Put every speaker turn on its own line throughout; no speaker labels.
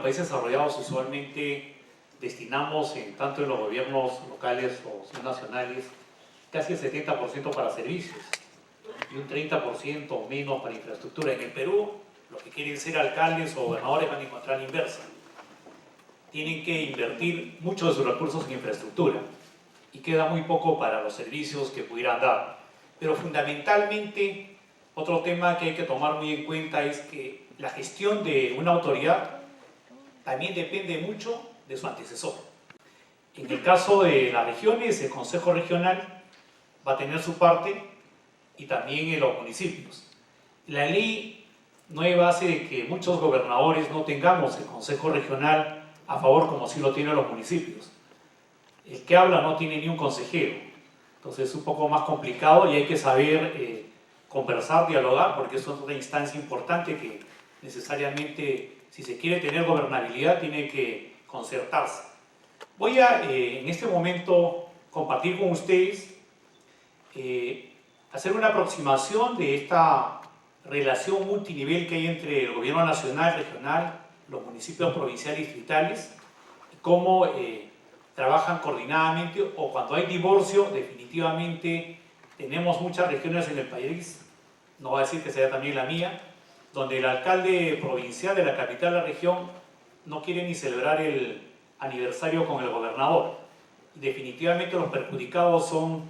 países desarrollados usualmente destinamos, tanto en los gobiernos locales o subnacionales, casi el 70% para servicios y un 30% o menos para infraestructura. En el Perú, los que quieren ser alcaldes o gobernadores van a encontrar la inversa. Tienen que invertir muchos de sus recursos en infraestructura y queda muy poco para los servicios que pudieran dar. Pero fundamentalmente, otro tema que hay que tomar muy en cuenta es que la gestión de una autoridad también depende mucho de su antecesor. En el caso de las regiones, el Consejo Regional va a tener su parte y también en los municipios. La ley nueva hace de que muchos gobernadores no tengamos el Consejo Regional a favor como sí lo tienen los municipios. El que habla no tiene ni un consejero, entonces es un poco más complicado y hay que saber conversar, dialogar, porque eso es una instancia importante que necesariamente, si se quiere tener gobernabilidad, tiene que concertarse. Voy a, en este momento, compartir con ustedes, hacer una aproximación de esta relación multinivel que hay entre el gobierno nacional, regional, los municipios provinciales y distritales, y cómo trabajan coordinadamente, o cuando hay divorcio, definitivamente tenemos muchas regiones en el país, no va a decir que sea también la mía, donde el alcalde provincial de la capital de la región no quiere ni celebrar el aniversario con el gobernador. Definitivamente los perjudicados son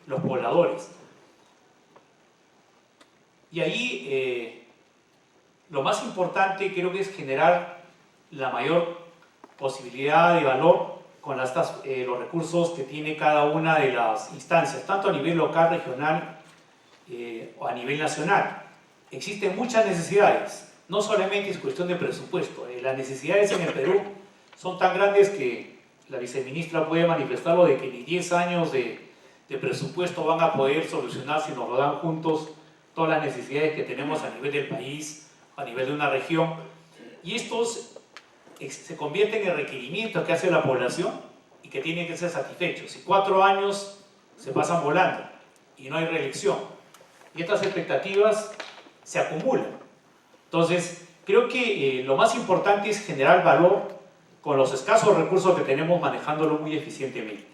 los pobladores. Y ahí lo más importante creo que es generar la mayor posibilidad de valor con los recursos que tiene cada una de las instancias, tanto a nivel local, regional o a nivel nacional. Existen muchas necesidades, no solamente es cuestión de presupuesto. Las necesidades en el Perú son tan grandes que la viceministra puede manifestarlo de que ni 10 años de presupuesto van a poder solucionar si nos lo dan juntos todas las necesidades que tenemos a nivel del país, a nivel de una región. Y estos se convierten en requerimientos que hace la población y que tienen que ser satisfechos. Y 4 años se pasan volando y no hay reelección. Y estas expectativas se acumulan. Entonces, creo que lo más importante es generar valor con los escasos recursos que tenemos, manejándolo muy eficientemente.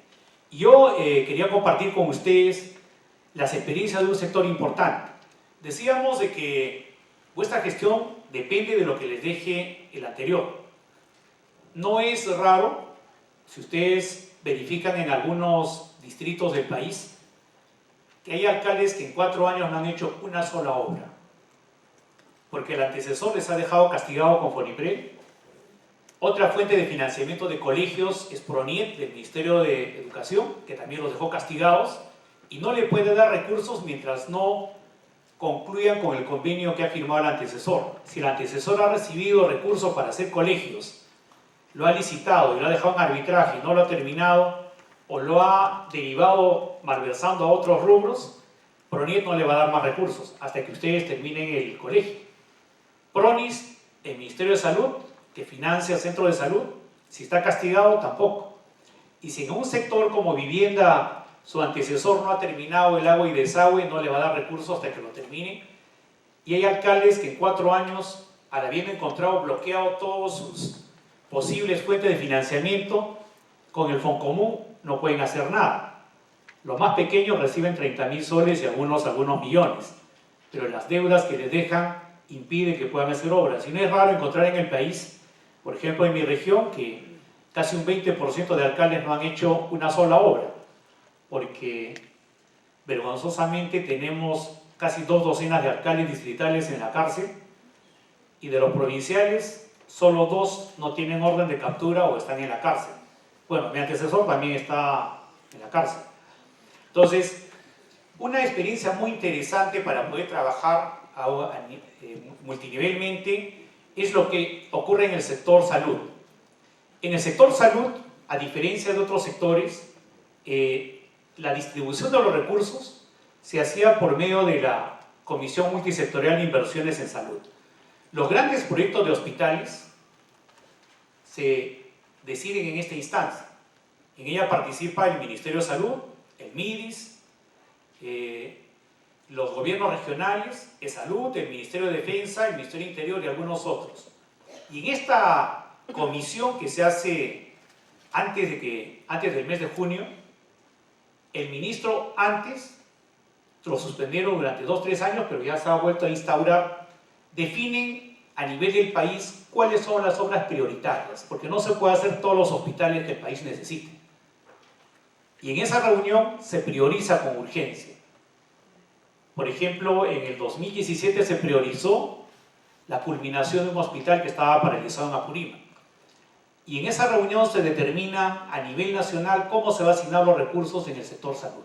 Y yo quería compartir con ustedes las experiencias de un sector importante. Decíamos de que vuestra gestión depende de lo que les deje el anterior. No es raro, si ustedes verifican en algunos distritos del país, que hay alcaldes que en 4 años no han hecho una sola obra, porque el antecesor les ha dejado castigado con FONIPRED. Otra fuente de financiamiento de colegios es PRONIET, del Ministerio de Educación, que también los dejó castigados, y no le puede dar recursos mientras no concluyan con el convenio que ha firmado el antecesor. Si el antecesor ha recibido recursos para hacer colegios, lo ha licitado y lo ha dejado en arbitraje y no lo ha terminado, o lo ha derivado malversando a otros rubros, PRONIET no le va a dar más recursos hasta que ustedes terminen el colegio. PRONIS, el Ministerio de Salud, que financia el centro de salud, si está castigado, tampoco. Y si en un sector como vivienda su antecesor no ha terminado el agua y desagüe, no le va a dar recursos hasta que lo termine. Y hay alcaldes que en 4 años, al haber encontrado bloqueado todos sus posibles fuentes de financiamiento, con el Foncomún no pueden hacer nada. Los más pequeños reciben 30.000 soles y algunos millones, pero las deudas que les dejan impiden que puedan hacer obras. Y no es raro encontrar en el país, por ejemplo en mi región, que casi un 20% de alcaldes no han hecho una sola obra, porque vergonzosamente tenemos casi 2 docenas de alcaldes distritales en la cárcel, y de los provinciales solo 2 no tienen orden de captura o están en la cárcel. Bueno, mi antecesor también está en la cárcel. Entonces, una experiencia muy interesante para poder trabajar multinivelmente es lo que ocurre en el sector salud. En el sector salud, a diferencia de otros sectores, la distribución de los recursos se hacía por medio de la Comisión Multisectorial de Inversiones en Salud. Los grandes proyectos de hospitales se deciden en esta instancia. En ella participa el Ministerio de Salud, el MIDIS, los gobiernos regionales, el Salud, el Ministerio de Defensa, el Ministerio de Interior y algunos otros. Y en esta comisión que se hace antes del mes de junio. El ministro antes lo suspendieron durante 2 o 3 años, pero ya se ha vuelto a instaurar. Definen a nivel del país cuáles son las obras prioritarias, porque no se puede hacer todos los hospitales que el país necesite. Y en esa reunión se prioriza con urgencia. Por ejemplo, en el 2017 se priorizó la culminación de un hospital que estaba paralizado en Apurímac. Y en esa reunión se determina a nivel nacional cómo se van a asignar los recursos en el sector salud.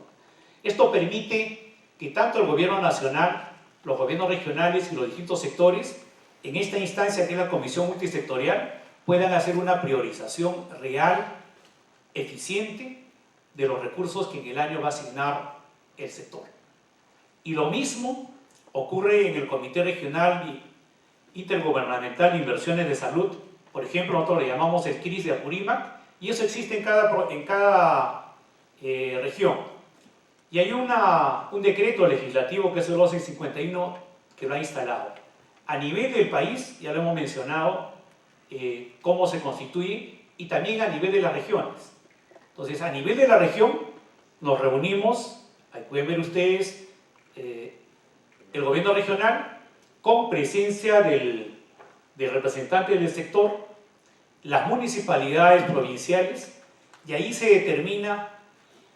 Esto permite que tanto el gobierno nacional, los gobiernos regionales y los distintos sectores, en esta instancia que es la Comisión Multisectorial, puedan hacer una priorización real, eficiente, de los recursos que en el año va a asignar el sector. Y lo mismo ocurre en el Comité Regional Intergubernamental de Inversiones de Salud. Por ejemplo, nosotros le llamamos el CRIS de Apurímac, y eso existe en cada región. Y hay un decreto legislativo que es el 1251 que lo ha instalado. A nivel del país, ya lo hemos mencionado, cómo se constituye, y también a nivel de las regiones. Entonces, a nivel de la región, nos reunimos, ahí pueden ver ustedes, el gobierno regional, con presencia del representante del sector, las municipalidades provinciales, y ahí se determina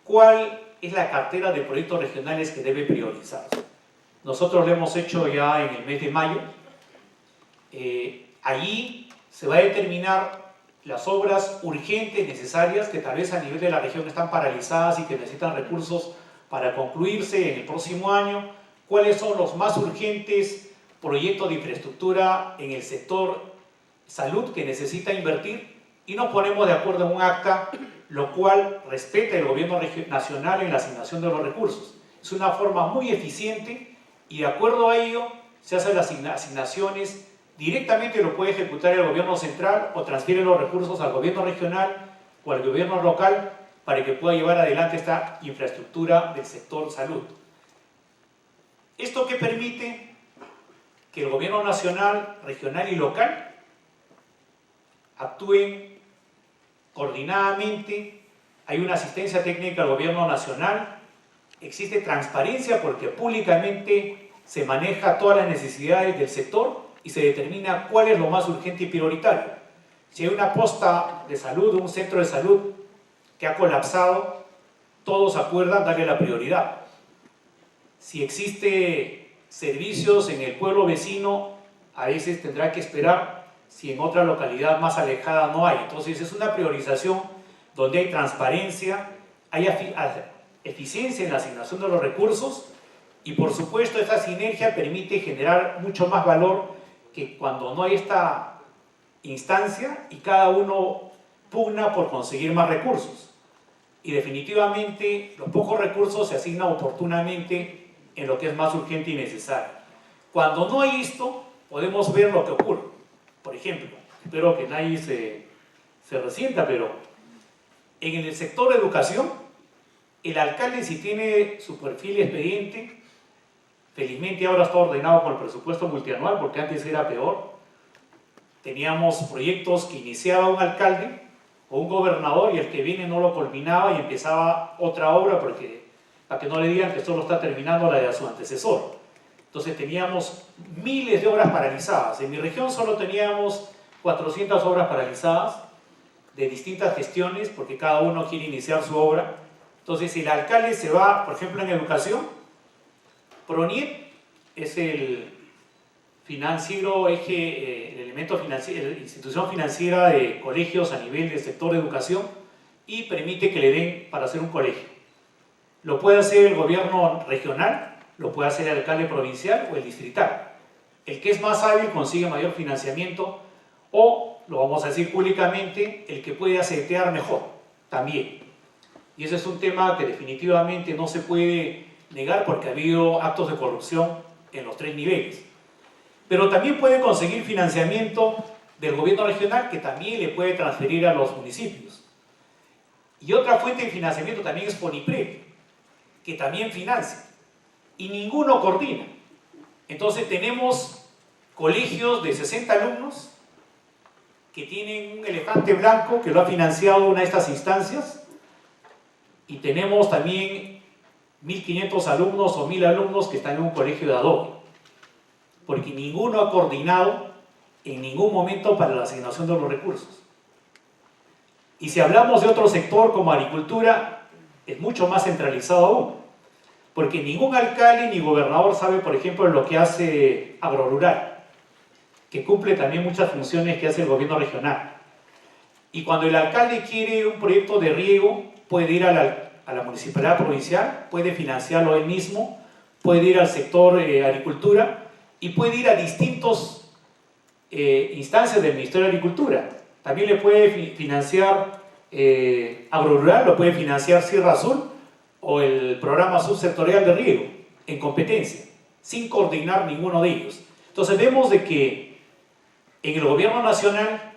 cuál es la cartera de proyectos regionales que debe priorizarse. Nosotros lo hemos hecho ya en el mes de mayo. Allí se va a determinar las obras urgentes, necesarias, que tal vez a nivel de la región están paralizadas y que necesitan recursos para concluirse en el próximo año. ¿Cuáles son los más urgentes proyectos de infraestructura en el sector salud que necesita invertir? Y nos ponemos de acuerdo en un acta, lo cual respeta el gobierno nacional en la asignación de los recursos. Es una forma muy eficiente, y de acuerdo a ello se hacen las asignaciones. Directamente lo puede ejecutar el gobierno central o transfiere los recursos al gobierno regional o al gobierno local para que pueda llevar adelante esta infraestructura del sector salud. ¿Esto qué permite? Que el gobierno nacional, regional y local actúen coordinadamente. Hay una asistencia técnica al gobierno nacional, existe transparencia porque públicamente se maneja todas las necesidades del sector y se determina cuál es lo más urgente y prioritario. Si hay una posta de salud, un centro de salud que ha colapsado, todos acuerdan darle la prioridad. Si existe servicios en el pueblo vecino, a veces tendrá que esperar si en otra localidad más alejada no hay. Entonces es una priorización donde hay transparencia, hay eficiencia en la asignación de los recursos, y por supuesto esta sinergia permite generar mucho más valor que cuando no hay esta instancia y cada uno pugna por conseguir más recursos. Y definitivamente los pocos recursos se asignan oportunamente en lo que es más urgente y necesario. Cuando no hay esto, podemos ver lo que ocurre. Por ejemplo, espero que nadie se resienta, pero en el sector de educación, el alcalde, si tiene su perfil expediente, felizmente ahora está ordenado con el presupuesto multianual, porque antes era peor. Teníamos proyectos que iniciaba un alcalde o un gobernador y el que viene no lo culminaba y empezaba otra obra, para que no le digan que solo está terminando la de su antecesor. Entonces teníamos miles de obras paralizadas. En mi región solo teníamos 400 obras paralizadas de distintas gestiones, porque cada uno quiere iniciar su obra. Entonces el alcalde se va, por ejemplo, en educación. PRONIET es el financiero eje, el elemento financiero, la institución financiera de colegios a nivel del sector de educación, y permite que le den para hacer un colegio. Lo puede hacer el gobierno regional, lo puede hacer el alcalde provincial o el distrital. El que es más hábil consigue mayor financiamiento, o, lo vamos a decir públicamente, el que puede asetear mejor, también. Y ese es un tema que definitivamente no se puede negar, porque ha habido actos de corrupción en los 3 niveles. Pero también puede conseguir financiamiento del gobierno regional, que también le puede transferir a los municipios. Y otra fuente de financiamiento también es FONIPRED, que también financia, y ninguno coordina. Entonces tenemos colegios de 60 alumnos que tienen un elefante blanco que lo ha financiado una de estas instancias, y tenemos también 1.500 alumnos o 1.000 alumnos que están en un colegio de adobe, porque ninguno ha coordinado en ningún momento para la asignación de los recursos. Y si hablamos de otro sector como agricultura, es mucho más centralizado aún, porque ningún alcalde ni gobernador sabe, por ejemplo, lo que hace Agrorural, que cumple también muchas funciones que hace el gobierno regional. Y cuando el alcalde quiere un proyecto de riego, puede ir a la municipalidad provincial, puede financiarlo él mismo, puede ir al sector agricultura y puede ir a distintas instancias del Ministerio de Agricultura. También le puede financiar Agrorural, lo puede financiar Sierra Azul o el programa subsectorial de riego en competencia, sin coordinar ninguno de ellos. Entonces vemos de que en el gobierno nacional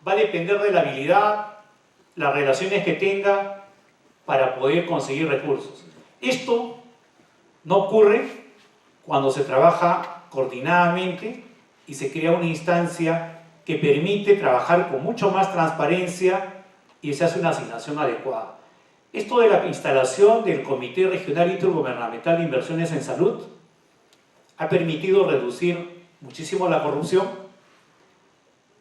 va a depender de la habilidad, las relaciones que tenga para poder conseguir recursos. Esto no ocurre cuando se trabaja coordinadamente y se crea una instancia que permite trabajar con mucho más transparencia y se hace una asignación adecuada. Esto de la instalación del Comité Regional Intergubernamental de Inversiones en Salud ha permitido reducir muchísimo la corrupción,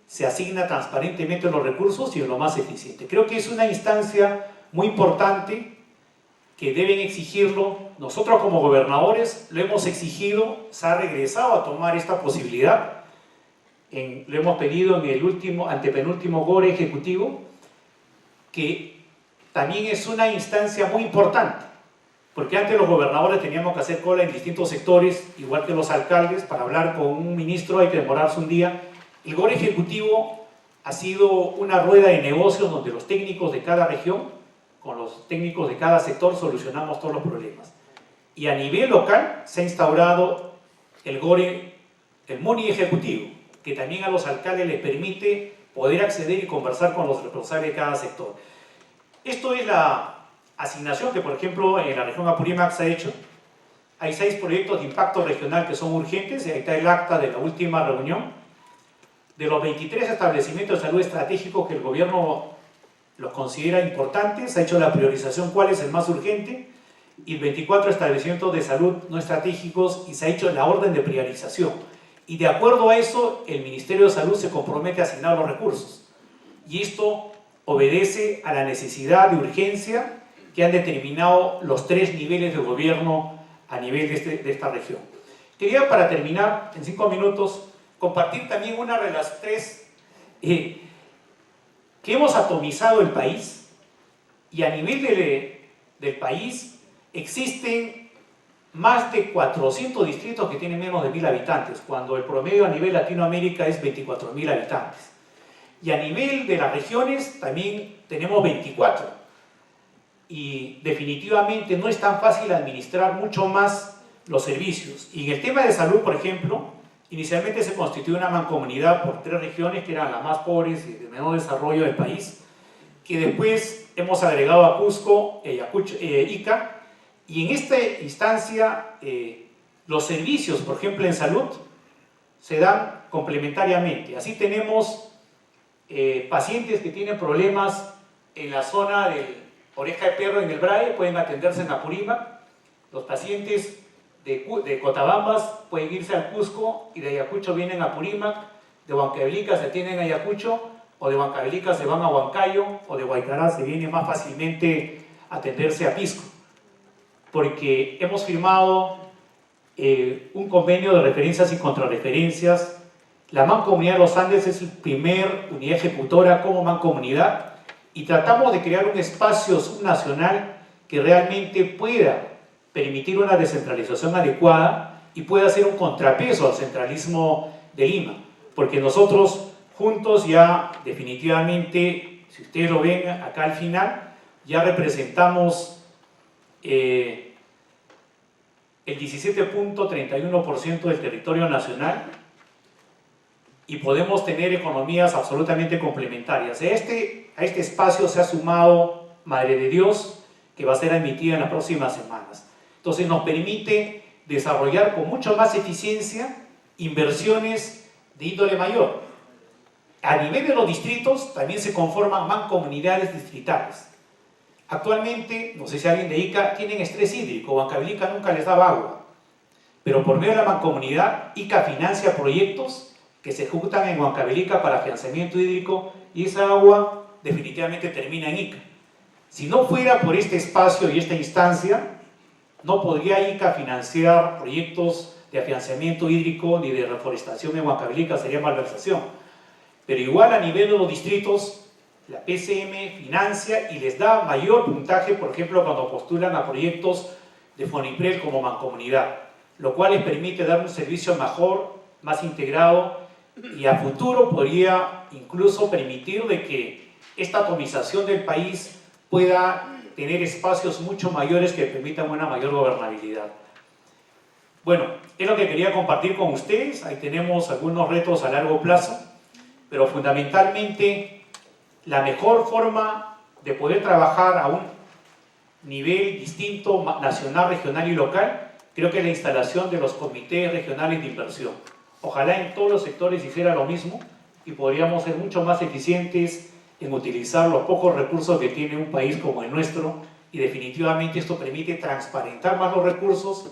se asigna transparentemente los recursos y es lo más eficiente. Creo que es una instancia muy importante que deben exigirlo. Nosotros como gobernadores lo hemos exigido, se ha regresado a tomar esta posibilidad. Lo hemos pedido en el antepenúltimo GORE ejecutivo, que también es una instancia muy importante, porque antes los gobernadores teníamos que hacer cola en distintos sectores, igual que los alcaldes. Para hablar con un ministro hay que demorarse un día. El GORE ejecutivo ha sido una rueda de negocios donde los técnicos de cada región, con los técnicos de cada sector, solucionamos todos los problemas. Y a nivel local se ha instaurado el GORE, el MONI ejecutivo, que también a los alcaldes les permite poder acceder y conversar con los responsables de cada sector. Esto es la asignación que, por ejemplo, en la región Apurímac se ha hecho. Hay 6 proyectos de impacto regional que son urgentes, y ahí está el acta de la última reunión. De los 23 establecimientos de salud estratégicos que el gobierno los considera importantes, se ha hecho la priorización cuál es el más urgente, y 24 establecimientos de salud no estratégicos, y se ha hecho la orden de priorización. Y de acuerdo a eso, el Ministerio de Salud se compromete a asignar los recursos. Y esto obedece a la necesidad de urgencia que han determinado los 3 niveles de gobierno a nivel de esta región. Quería, para terminar, en 5 minutos, compartir también una de las 3 que hemos atomizado el país, y a nivel del país existen más de 400 distritos que tienen menos de 1.000 habitantes, cuando el promedio a nivel Latinoamérica es 24.000 habitantes. Y a nivel de las regiones también tenemos 24. Y definitivamente no es tan fácil administrar mucho más los servicios. Y en el tema de salud, por ejemplo, inicialmente se constituyó una mancomunidad por 3 regiones que eran las más pobres y de menor desarrollo del país, que después hemos agregado a Cusco, Ica, y en esta instancia los servicios, por ejemplo en salud, se dan complementariamente. Así tenemos pacientes que tienen problemas en la zona de oreja de perro en el Brae, pueden atenderse en Apurímac. Los pacientes de Cotabambas pueden irse al Cusco, y de Ayacucho vienen a Apurímac. De Huancavelica se atienden a Ayacucho, o de Huancavelica se van a Huancayo, o de Huaycará se viene más fácilmente a atenderse a Pisco, porque hemos firmado un convenio de referencias y contrarreferencias. La Mancomunidad de los Andes es la primer unidad ejecutora como mancomunidad, y tratamos de crear un espacio subnacional que realmente pueda permitir una descentralización adecuada y pueda ser un contrapeso al centralismo de Lima, porque nosotros juntos ya definitivamente, si ustedes lo ven acá al final, ya representamos el 17.31% del territorio nacional, y podemos tener economías absolutamente complementarias. A este espacio se ha sumado Madre de Dios, que va a ser admitida en las próximas semanas. Entonces nos permite desarrollar con mucho más eficiencia inversiones de índole mayor. A nivel de los distritos también se conforman mancomunidades distritales. Actualmente, no sé si alguien de Ica tienen estrés hídrico, Huancavelica nunca les daba agua, pero por medio de la mancomunidad, Ica financia proyectos que se ejecutan en Huancavelica para financiamiento hídrico y esa agua definitivamente termina en Ica. Si no fuera por este espacio y esta instancia, no podría Ica financiar proyectos de financiamiento hídrico ni de reforestación en Huancavelica, sería malversación. Pero igual a nivel de los distritos, la PCM financia y les da mayor puntaje, por ejemplo, cuando postulan a proyectos de FONIPRED como mancomunidad, lo cual les permite dar un servicio mejor, más integrado, y a futuro podría incluso permitir de que esta atomización del país pueda tener espacios mucho mayores que permitan una mayor gobernabilidad. Bueno, es lo que quería compartir con ustedes. Ahí tenemos algunos retos a largo plazo, pero fundamentalmente la mejor forma de poder trabajar a un nivel distinto, nacional, regional y local, creo que es la instalación de los comités regionales de inversión. Ojalá en todos los sectores hiciera lo mismo y podríamos ser mucho más eficientes en utilizar los pocos recursos que tiene un país como el nuestro, y definitivamente esto permite transparentar más los recursos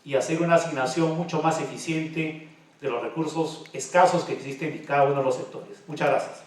y hacer una asignación mucho más eficiente de los recursos escasos que existen en cada uno de los sectores. Muchas gracias.